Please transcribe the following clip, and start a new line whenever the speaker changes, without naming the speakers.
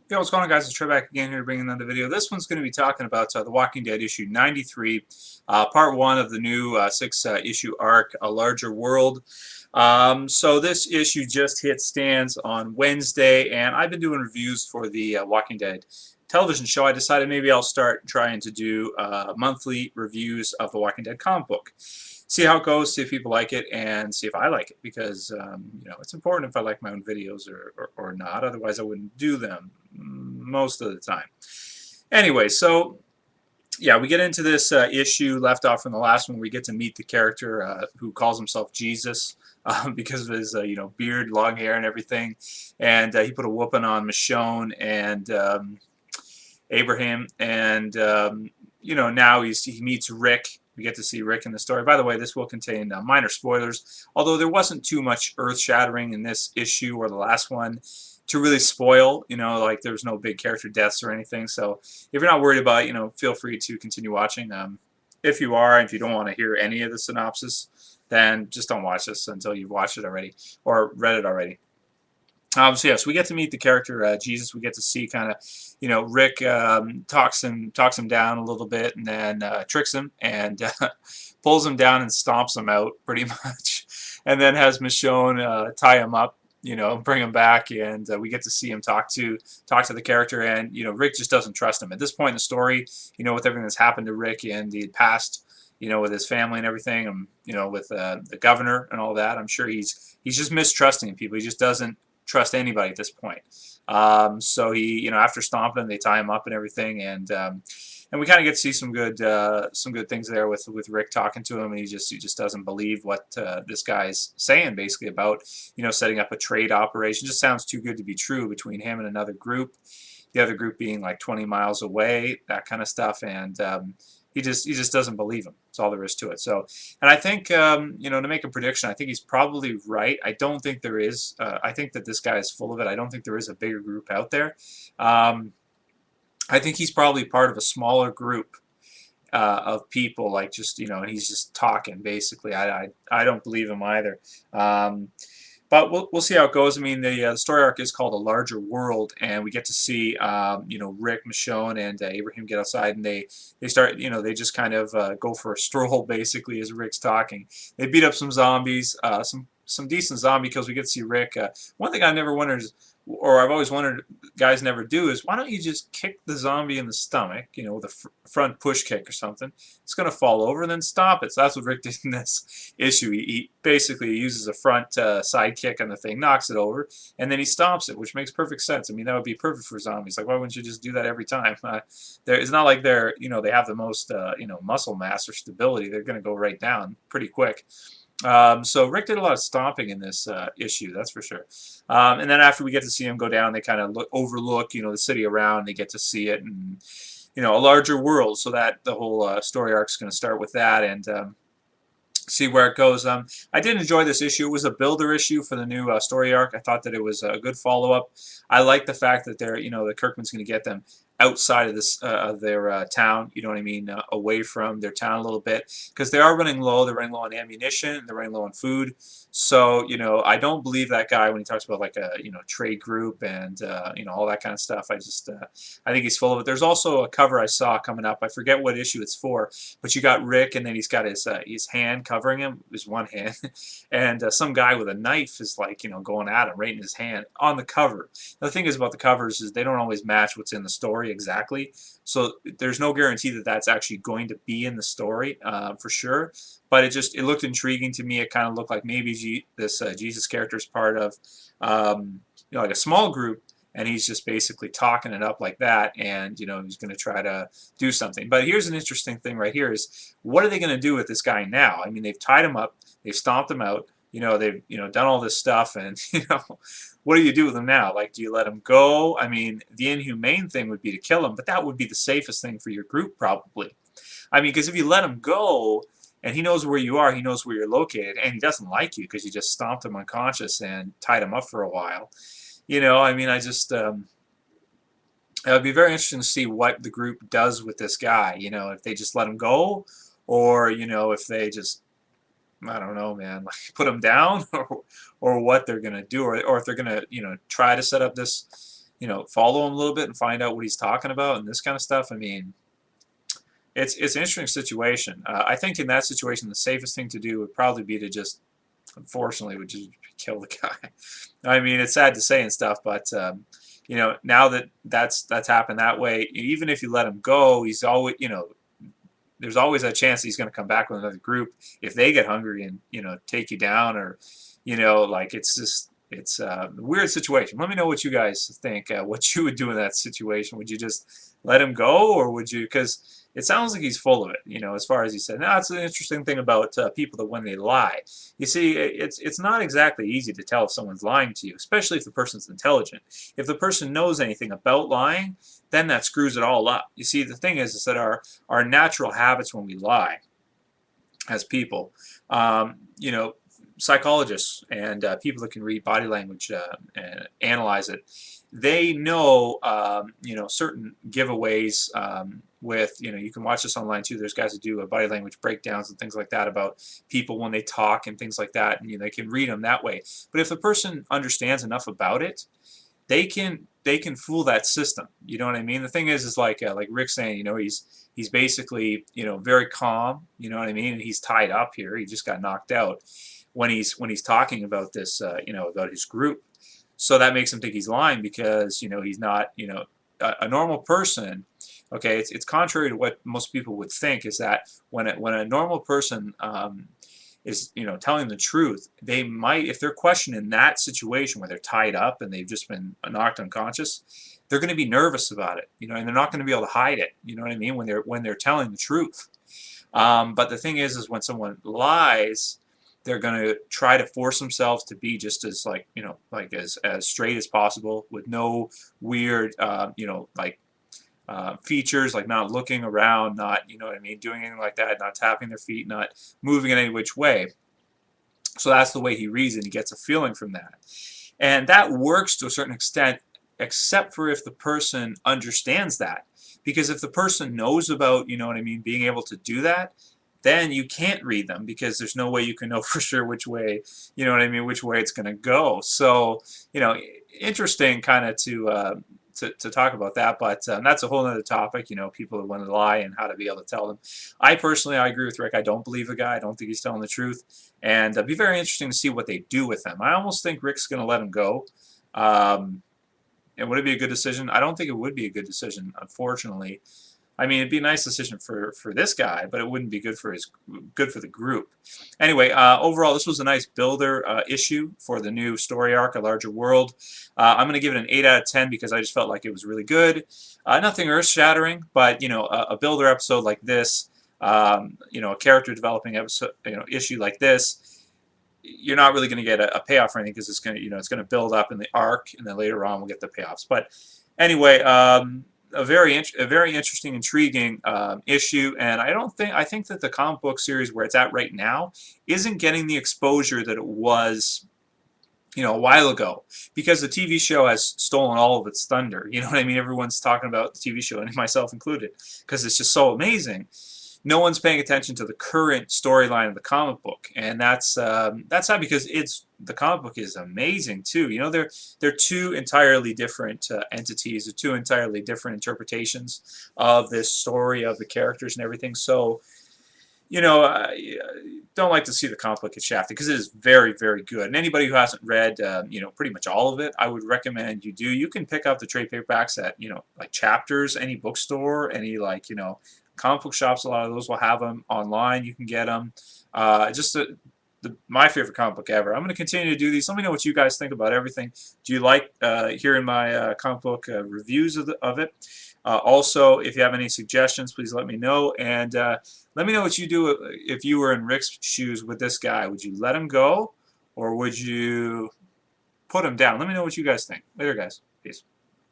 Yo, what's going on, guys? It's Trey back again here to bring another video. This one's going to be talking about The Walking Dead issue 93, part 1 of the new 6 issue arc, A Larger World. So this issue just hit stands on Wednesday, and I've been doing reviews for the Walking Dead television show. I decided maybe I'll start trying to do monthly reviews of the Walking Dead comic book. See how it goes, see if people like it, and see if I like it, because it's important if I like my own videos or not. Otherwise, I wouldn't do them most of the time. Anyway, so yeah, we get into this issue left off from the last one. We get to meet the character who calls himself Jesus because of his beard, long hair, and everything. And he put a whooping on Michonne and Abraham, and now he meets Rick. We get to see Rick in the story. By the way, this will contain minor spoilers, although there wasn't too much earth-shattering in this issue or the last one to really spoil. Like there was no big character deaths or anything. So if you're not worried about it, feel free to continue watching. If you are, if you don't want to hear any of the synopsis, then just don't watch this until you've watched it already or read it already. So yes, we get to meet the character Jesus. We get to see kind of, Rick talks him down a little bit, and then tricks him and pulls him down and stomps him out pretty much, and then has Michonne tie him up, bring him back, and we get to see him talk to the character, and Rick just doesn't trust him at this point in the story. With everything that's happened to Rick in the past, with his family and everything, and with the governor and all that, I'm sure he's just mistrusting people. He just doesn't trust anybody at this point. So he, after stomping him, they tie him up and everything, and we kind of get to see some good things there with Rick talking to him, and he just doesn't believe what this guy's saying basically about setting up a trade operation. Just sounds too good to be true between him and another group. The other group being like 20 miles away, that kind of stuff, and he just doesn't believe him. That's all there is to it. So, and I think to make a prediction, I think he's probably right. I don't think there is. I think that this guy is full of it. I don't think there is a bigger group out there. I think he's probably part of a smaller group of people, like just and he's just talking basically. I don't believe him either. But we'll see how it goes. I mean, the story arc is called A Larger World, and we get to see Rick, Michonne, and Abraham get outside, and they start they just kind of go for a stroll basically as Rick's talking. They beat up some zombies, some decent zombie kills. We get to see Rick. One thing I never wondered is, or I've always wondered, guys never do, is why don't you just kick the zombie in the stomach, with a front push kick or something? It's going to fall over and then stop it. So that's what Rick did in this issue. He basically uses a front side kick on the thing, knocks it over, and then he stomps it, which makes perfect sense. I mean, that would be perfect for zombies. Like, why wouldn't you just do that every time? It's not like they're, they have the most, muscle mass or stability. They're going to go right down pretty quick. So Rick did a lot of stomping in this issue, that's for sure. And then after we get to see him go down, they kind of overlook, the city around. They get to see it, and a larger world. So that the whole story arc is going to start with that, and see where it goes. I did enjoy this issue. It was a builder issue for the new story arc. I thought that it was a good follow-up. I like the fact that they're, the Kirkman's going to get them outside of this of their town, you know what I mean, away from their town a little bit, because they are running low. They're running low on ammunition, they're running low on food. So I don't believe that guy when he talks about like a trade group and all that kind of stuff. I think he's full of it. There's also a cover I saw coming up. I forget what issue it's for, but you got Rick, and then he's got his hand covering him, his one hand, and some guy with a knife is like going at him right in his hand on the cover. The thing is about the covers is they don't always match what's in the story exactly, so there's no guarantee that that's actually going to be in the story for sure. But it looked intriguing to me. It kind of looked like maybe this Jesus character is part of like a small group, and he's just basically talking it up like that, and he's going to try to do something. But here's an interesting thing right here is, what are they going to do with this guy now? I mean, they've tied him up, they've stomped him out, they've done all this stuff, and what do you do with him now? Like, do you let him go? I mean, the inhumane thing would be to kill him, but that would be the safest thing for your group probably. I mean, because if you let him go, and he knows where you are, he knows where you're located, and he doesn't like you because you just stomped him unconscious and tied him up for a while. I mean, it would be very interesting to see what the group does with this guy, if they just let him go, or, if they just, I don't know, man, like put him down, or what they're going to do, or if they're going to, try to set up this follow him a little bit and find out what he's talking about and this kind of stuff. I mean, it's an interesting situation. I think in that situation, the safest thing to do would probably be to just, unfortunately, would just kill the guy. I mean, it's sad to say and stuff, but now that that's happened that way, even if you let him go, he's always, there's always a chance he's going to come back with another group if they get hungry and take you down, or like it's a weird situation. Let me know what you guys think. What you would do in that situation? Would you just let him go, or would you? Because it sounds like he's full of it. As far as he said. Now, it's an interesting thing about people that when they lie. You see, it's not exactly easy to tell if someone's lying to you, especially if the person's intelligent. If the person knows anything about lying, then that screws it all up. You see, the thing is that our natural habits when we lie as people, psychologists and people that can read body language and analyze it, they know certain giveaways with you can watch this online too. There's guys that do body language breakdowns and things like that about people when they talk and things like that, and they can read them that way. But if the person understands enough about it, they can fool that system. You know what I mean? The thing is like Rick's saying, he's basically very calm. You know what I mean? And he's tied up here. He just got knocked out when he's talking about this, about his group. So that makes him think he's lying because he's not a normal person. Okay, it's contrary to what most people would think, is that when a normal person is telling the truth, they might, if they're questioned in that situation where they're tied up and they've just been knocked unconscious, they're going to be nervous about it, and they're not going to be able to hide it. You know what I mean? When they're telling the truth. But the thing is when someone lies, they're going to try to force themselves to be just as as straight as possible, with no weird features, like not looking around, not doing anything like that, not tapping their feet, not moving in any which way. So that's the way he reads it. He gets a feeling from that, and that works to a certain extent, except for if the person understands that. Because if the person knows about being able to do that, then you can't read them, because there's no way you can know for sure which way, which way it's going to go. So, interesting kind of to talk about that, but that's a whole other topic, people who want to lie and how to be able to tell them. I agree with Rick. I don't believe the guy. I don't think he's telling the truth. And it'd be very interesting to see what they do with him. I almost think Rick's going to let him go. And would it be a good decision? I don't think it would be a good decision, unfortunately. I mean, it'd be a nice decision for this guy, but it wouldn't be good for the group. Anyway, overall, this was a nice builder issue for the new story arc, A Larger World. I'm going to give it an 8 out of 10 because I just felt like it was really good. Nothing earth-shattering, but a builder episode like this, a character developing episode, issue like this, you're not really going to get a payoff or anything, because it's going to, it's going to build up in the arc, and then later on we'll get the payoffs. But anyway. A very interesting, intriguing issue, and I think that the comic book series where it's at right now isn't getting the exposure that it was, a while ago, because the TV show has stolen all of its thunder. You know what I mean? Everyone's talking about the TV show, and myself included, because it's just so amazing. No one's paying attention to the current storyline of the comic book, and that's sad, because the comic book is amazing too. They're two entirely different entities, they're two entirely different interpretations of this story, of the characters and everything. So, I don't like to see the comic book get shafted, because it is very, very good. And anybody who hasn't read, pretty much all of it, I would recommend you do. You can pick up the trade paperbacks at, like Chapters, any bookstore, any comic book shops. A lot of those will have them online. You can get them. My favorite comic book ever. I'm going to continue to do these. Let me know what you guys think about everything. Do you like hearing my comic book reviews of it? Also, if you have any suggestions, please let me know. And let me know what you do if you were in Rick's shoes with this guy. Would you let him go, or would you put him down? Let me know what you guys think. Later, guys. Peace.